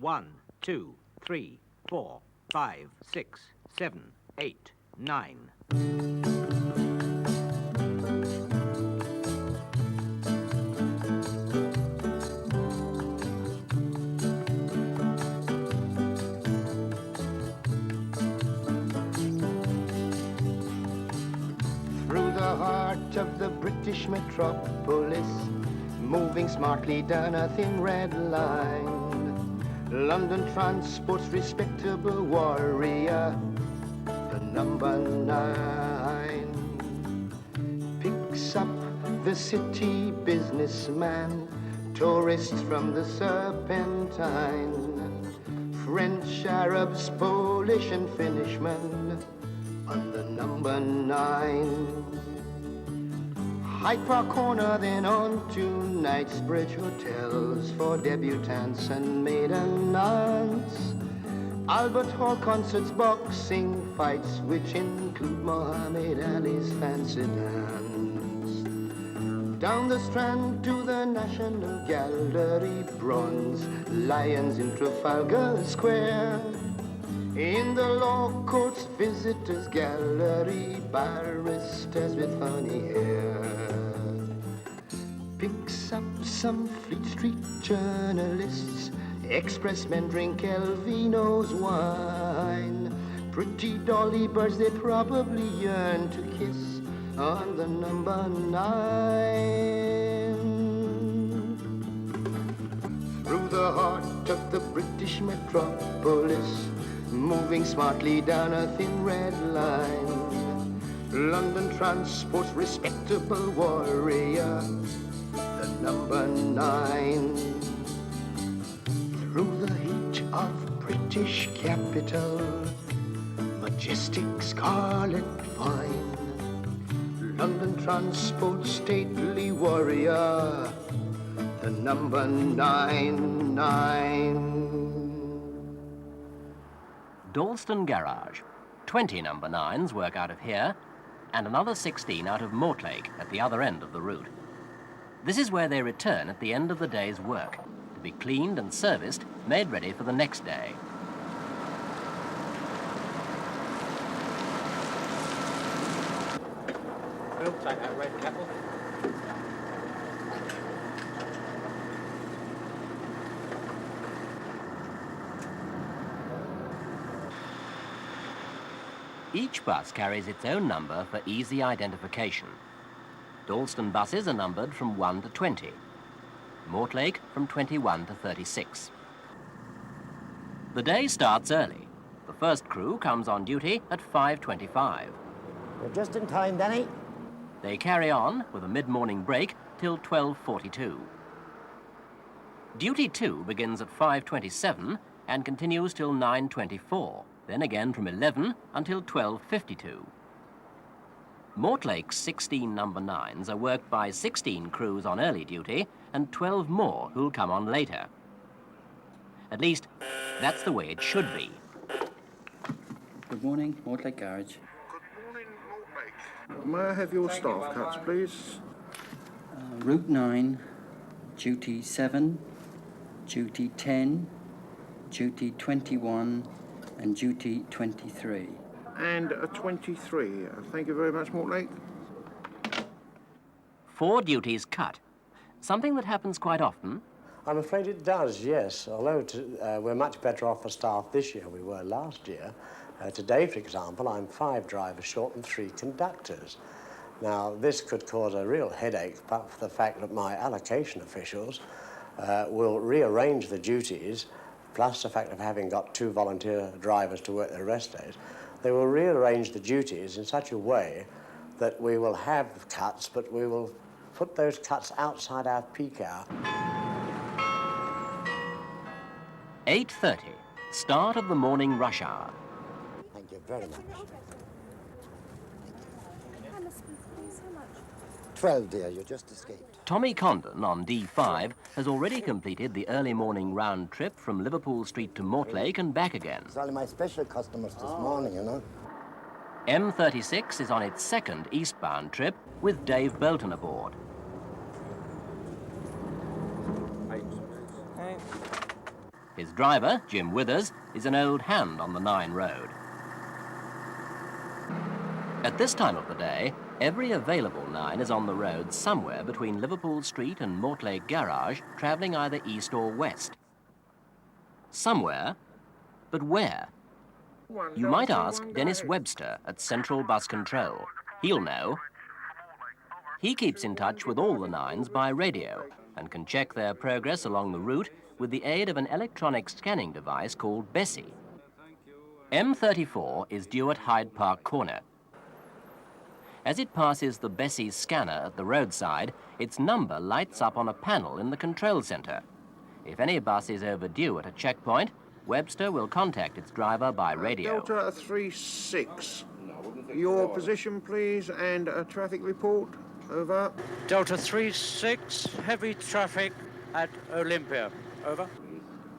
1, 2, 3, 4, 5, 6, 7, 8, 9. Through the heart of the British metropolis, moving smartly down a thin red line, London transports respectable warrior, the number 9. Picks up the city businessman, tourists from the Serpentine, French, Arabs, Polish and Finishmen on the number 9. Hyde Park Corner, then on to Knightsbridge hotels for debutantes and maiden aunts. Albert Hall concerts, boxing fights, which include Muhammad Ali's fancy dance. Down the Strand to the National Gallery, bronze lions in Trafalgar Square. In the law courts, visitors gallery, barristers with funny hair. Picks up some Fleet Street journalists, expressmen drink Elvino's wine. Pretty dolly birds they probably yearn to kiss on the number 9. Through the heart of the British metropolis, moving smartly down a thin red line, London transports respectable warrior, the number 9. Through the heat of British capital, majestic scarlet fine, London transports stately warrior, the number 9. Dalston Garage. 20 number 9s work out of here, and another 16 out of Mortlake at the other end of the route. This is where they return at the end of the day's work, to be cleaned and serviced, made ready for the next day. We'll take that red kettle. Each bus carries its own number for easy identification. Dalston buses are numbered from 1 to 20. Mortlake from 21 to 36. The day starts early. The first crew comes on duty at 5:25. You're just in time, Danny. They carry on with a mid-morning break till 12:42. Duty 2 begins at 5:27 and continues till 9:24. Then again from 11 until 12:52. Mortlake's 16 number 9s are worked by 16 crews on early duty and 12 more who'll come on later. At least, that's the way it should be. Good morning, Mortlake Garage. Good morning, Mortlake. May I have your staff cuts, please? Route 9, Duty 7, Duty 10, Duty 21, and Duty 23. And a 23. Thank you very much, Mortlake. 4 duties cut. Something that happens quite often. I'm afraid it does, yes. Although we're much better off for staff this year than we were last year. Today, for example, I'm 5 drivers short and 3 conductors. Now, this could cause a real headache, but for the fact that my allocation officials will rearrange the duties, plus the fact of having got 2 volunteer drivers to work their rest days, they will rearrange the duties in such a way that we will have cuts, but we will put those cuts outside our peak hour. 8:30, start of the morning rush hour. Thank you very much. 12, dear, you just escaped. Tommy Condon on D5 has already completed the early morning round trip from Liverpool Street to Mortlake and back again. It's only my special customers this morning, you know. M36 is on its second eastbound trip with Dave Belton aboard. His driver, Jim Withers, is an old hand on the 9 road. At this time of the day, every available 9 is on the road somewhere between Liverpool Street and Mortlake Garage, travelling either east or west. Somewhere, but where? You might ask Dennis Webster at Central Bus Control. He'll know. He keeps in touch with all the 9s by radio and can check their progress along the route with the aid of an electronic scanning device called Bessie. M34 is due at Hyde Park Corner. As it passes the Bessie scanner at the roadside, its number lights up on a panel in the control centre. If any bus is overdue at a checkpoint, Webster will contact its driver by radio. Delta 36. Your position, please, and a traffic report. Over. Delta 36, heavy traffic at Olympia. Over.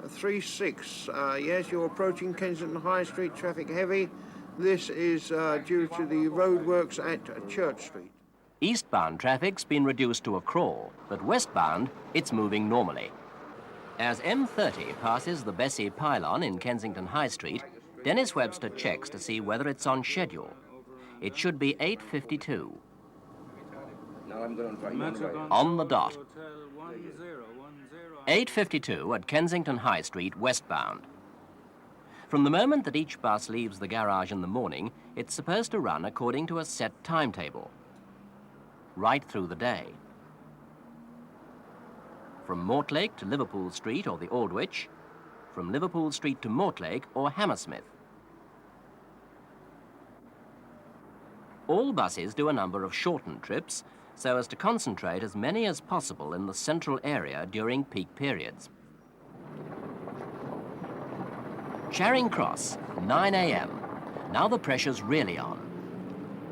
36. Yes, you're approaching Kensington High Street, traffic heavy. This is due to the roadworks at Church Street. Eastbound traffic's been reduced to a crawl, but westbound, it's moving normally. As M30 passes the Bessie pylon in Kensington High Street, Dennis Webster checks to see whether it's on schedule. It should be 8:52. On the dot. 8:52 at Kensington High Street, westbound. From the moment that each bus leaves the garage in the morning, it's supposed to run according to a set timetable, right through the day. From Mortlake to Liverpool Street or the Aldwych, from Liverpool Street to Mortlake or Hammersmith. All buses do a number of shortened trips so as to concentrate as many as possible in the central area during peak periods. Charing Cross, 9 a.m. Now the pressure's really on.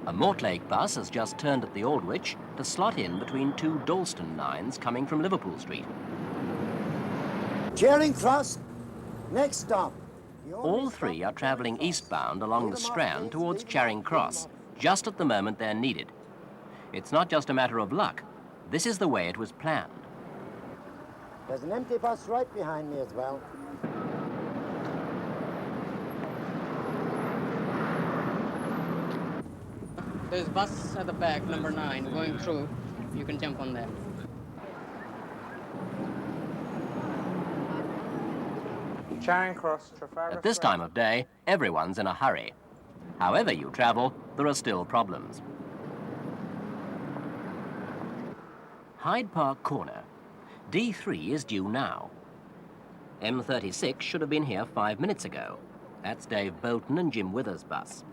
A Mortlake bus has just turned at the Aldwych to slot in between 2 Dalston 9s coming from Liverpool Street. Charing Cross, next stop. All 3 are travelling eastbound along the Strand towards Charing Cross, just at the moment they're needed. It's not just a matter of luck. This is the way it was planned. There's an empty bus right behind me as well. There's a bus at the back, number 9, going through. You can jump on that. Charing Cross, Trafalgar. At this time of day, everyone's in a hurry. However you travel, there are still problems. Hyde Park Corner. D3 is due now. M36 should have been here 5 minutes ago. That's Dave Bolton and Jim Withers' bus.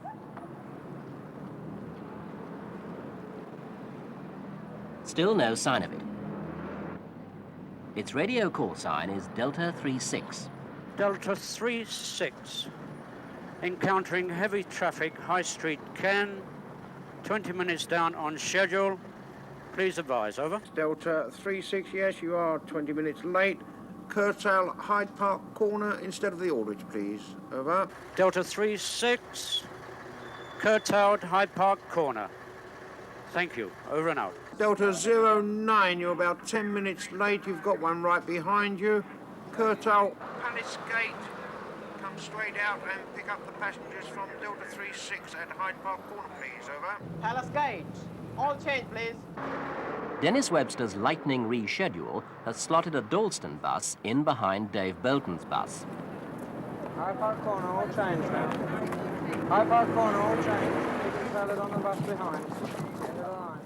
Still no sign of it. Its radio call sign is Delta 36. Delta 36, encountering heavy traffic, High Street, Ken, 20 minutes down on schedule. Please advise, over. Delta 36, yes, you are 20 minutes late. Curtail Hyde Park Corner instead of the Aldwych, please. Over. Delta 36, curtailed Hyde Park Corner. Thank you, over and out. Delta 09, you're about 10 minutes late. You've got one right behind you. Curtail Palace Gate. Come straight out and pick up the passengers from Delta 36 at Hyde Park Corner, please. Over. Palace Gate. All change, please. Dennis Webster's lightning reschedule has slotted a Dalston bus in behind Dave Bolton's bus. Hyde Park Corner, all change now. Hyde Park Corner, all change. Keep the fellas on the bus behind. End of the line.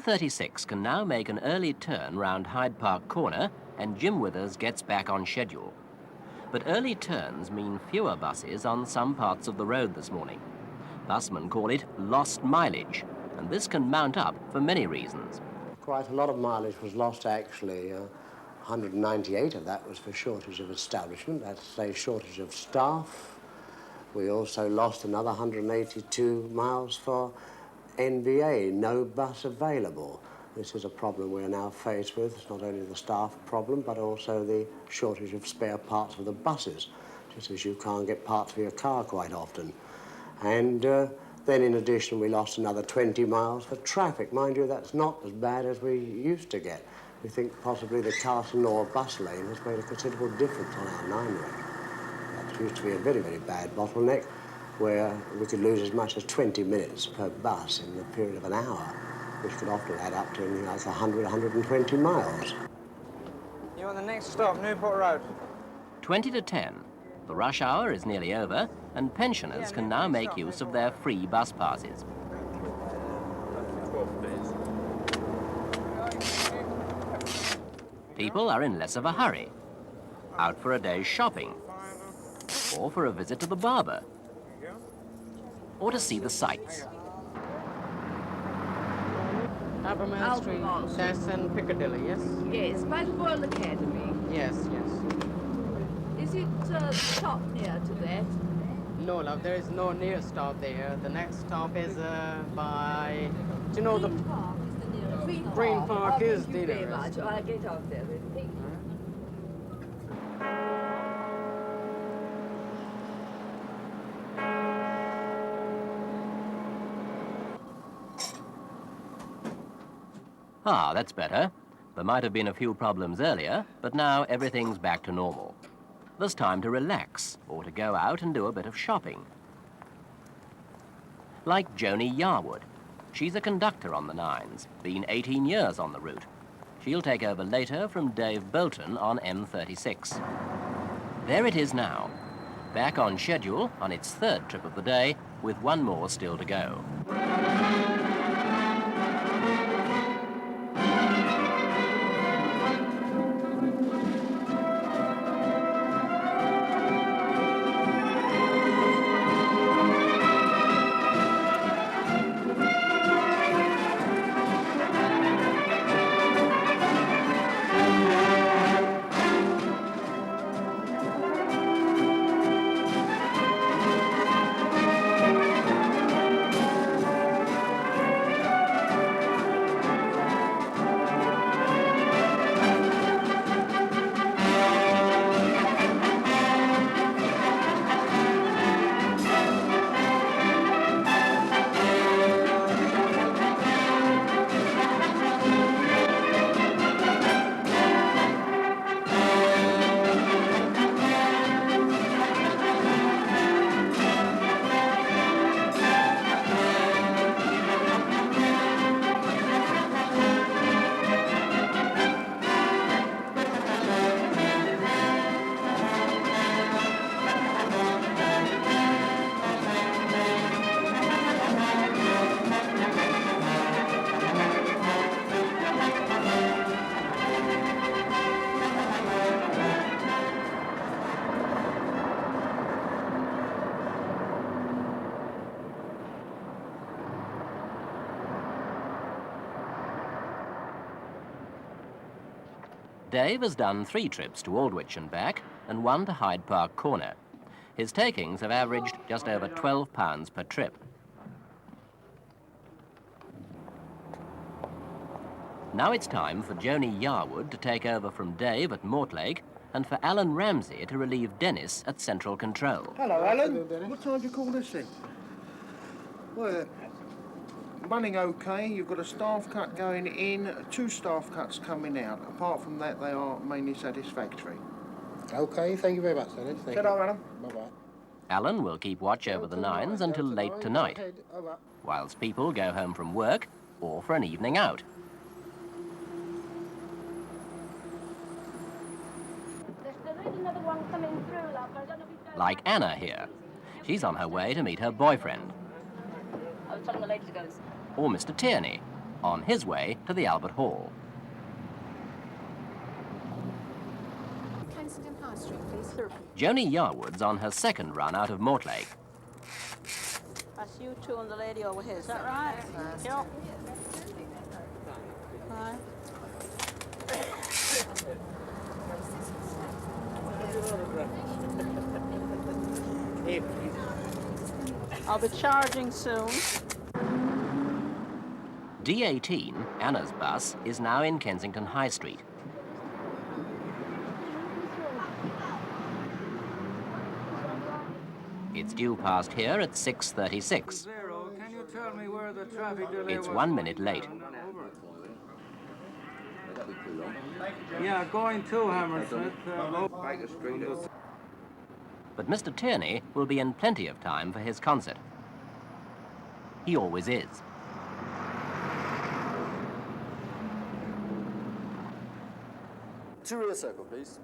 M36 can now make an early turn round Hyde Park Corner and Jim Withers gets back on schedule. But early turns mean fewer buses on some parts of the road this morning. Busmen call it lost mileage, and this can mount up for many reasons. Quite a lot of mileage was lost, actually. 198 of that was for shortage of establishment, that's to say shortage of staff. We also lost another 182 miles for NVA, no bus available. This is a problem we're now faced with. It's not only the staff problem, but also the shortage of spare parts for the buses, just as you can't get parts for your car quite often. And then, in addition, we lost another 20 miles for traffic. Mind you, that's not as bad as we used to get. we think possibly the Castle Nor bus lane has made a considerable difference on our 9 rate. That used to be a very, very bad bottleneck where we could lose as much as 20 minutes per bus in the period of an hour, which could often add up to anything like 100, 120 miles. You're on the next stop, Newport Road. 20 to 10. The rush hour is nearly over, and pensioners can now make use of their free bus passes. People are in less of a hurry, out for a day's shopping, or for a visit to the barber, or to see the sights. Albemarle Street, that's in Piccadilly, yes? Yes, by the Royal Academy. Yes, yes. Is it stop near to that? No, love, there is no near stop there. The next stop is by, do you know the... Green Park is the nearest. Green Park is the Thank you very nearest. much. I'll get out there then. Thank you. Ah, that's better. There might have been a few problems earlier, but now everything's back to normal. There's time to relax or to go out and do a bit of shopping. Like Joni Yarwood. She's a conductor on the 9s, been 18 years on the route. She'll take over later from Dave Bolton on M36. There it is now, back on schedule on its 3rd trip of the day, with one more still to go. Dave has done 3 trips to Aldwych and back, and 1 to Hyde Park Corner. His takings have averaged just over £12 per trip. Now it's time for Joni Yarwood to take over from Dave at Mortlake, and for Alan Ramsey to relieve Dennis at Central Control. Hello, Alan. What time do you call this in? Well, running okay. You've got a staff cut going in, 2 staff cuts coming out. Apart from that, they are mainly satisfactory. OK, thank you very much, Dennis. Thank you. Alan. Bye-bye. Alan will keep watch over the 9s until late tonight, whilst people go home from work or for an evening out. There is another one coming through, love. I don't know if it's... Like Anna here. She's on her way to meet her boyfriend. I was telling the lady to go. Or Mr. Tierney, on his way to the Albert Hall. Kensington High Street, please. Joni Yarwood's on her 2nd run out of Mortlake. That's you 2 and the lady over here, is that right? Yep. Right. I'll be charging soon. D18, Anna's bus, is now in Kensington High Street. It's due past here at 6:36. Can you tell me where the traffic delay It's 1 minute late. Yeah, going to Hammersmith. But Mr. Tierney will be in plenty of time for his concert. He always is. To rear circle, please.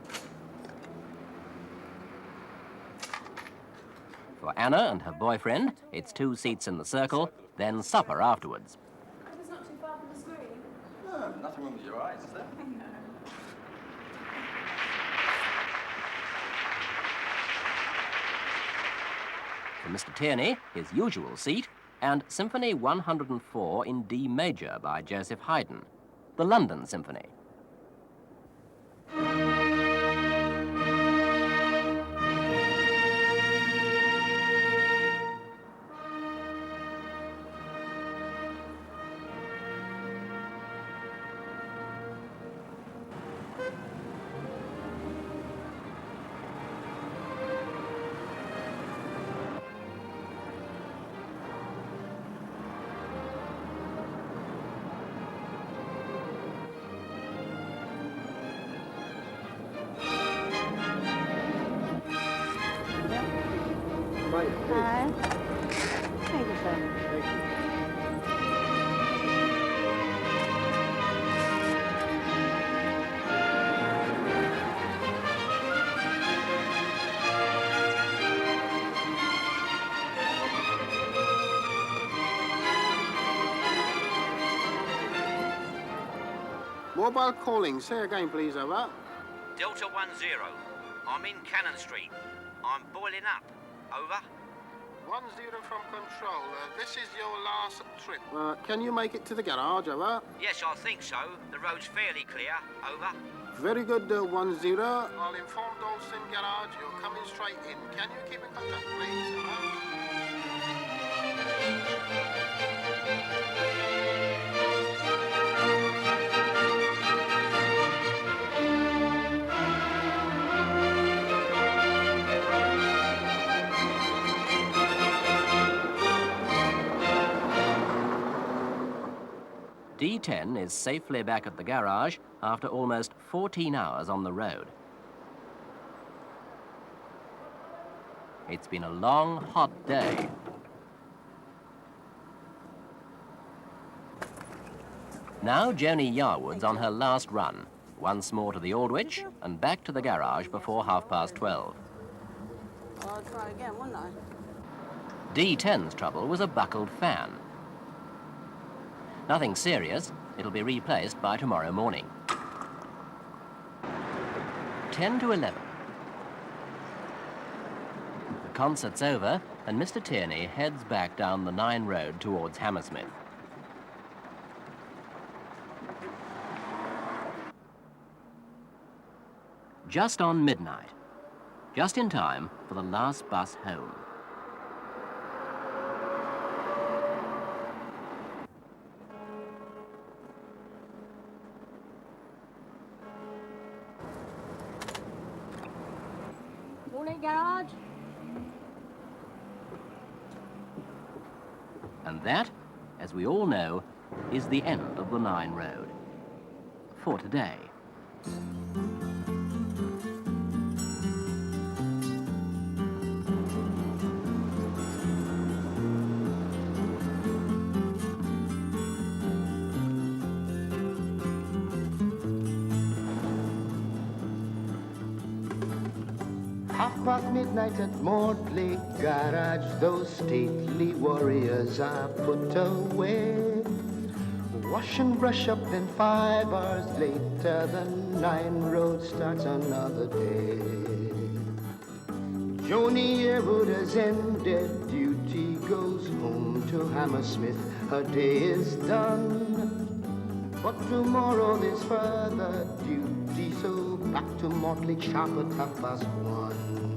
For Anna and her boyfriend, it's 2 seats in the circle, then supper afterwards. It's not too far from the screen. No, nothing wrong with your eyes, is there? For Mr. Tierney, his usual seat, and Symphony 104 in D major by Joseph Haydn, the London Symphony. Hi. Thank you, sir. Mobile calling. Say again, please, over. Delta 10. I'm in Cannon Street. I'm boiling up. Over. 10 from control. This is your last trip. Can you make it to the garage, over? Yes, I think so. The road's fairly clear. Over. Very good, 10. I'll inform Dalston Garage you're coming straight in. Can you keep in contact, please, over? D10 is safely back at the garage after almost 14 hours on the road. It's been a long, hot day. Now Joni Yarwood's on her last run, once more to the Aldwych and back to the garage before 12:30. Well, I'll try again, wouldn't I? D10's trouble was a buckled fan. Nothing serious. It'll be replaced by tomorrow morning. 10 to 11. The concert's over, and Mr. Tierney heads back down the 9 road towards Hammersmith. Just on midnight. Just in time for the last bus home. Morning, garage. And that, as we all know, is the end of the 9 road. For today. Past midnight at Mortlake Garage, those stately warriors are put away. Wash and brush up, then 5 hours later, the 9 road starts another day. Joni Yarwood has ended duty, goes home to Hammersmith, her day is done. But tomorrow there's further duty, so back to Mortlake sharp at 1:30.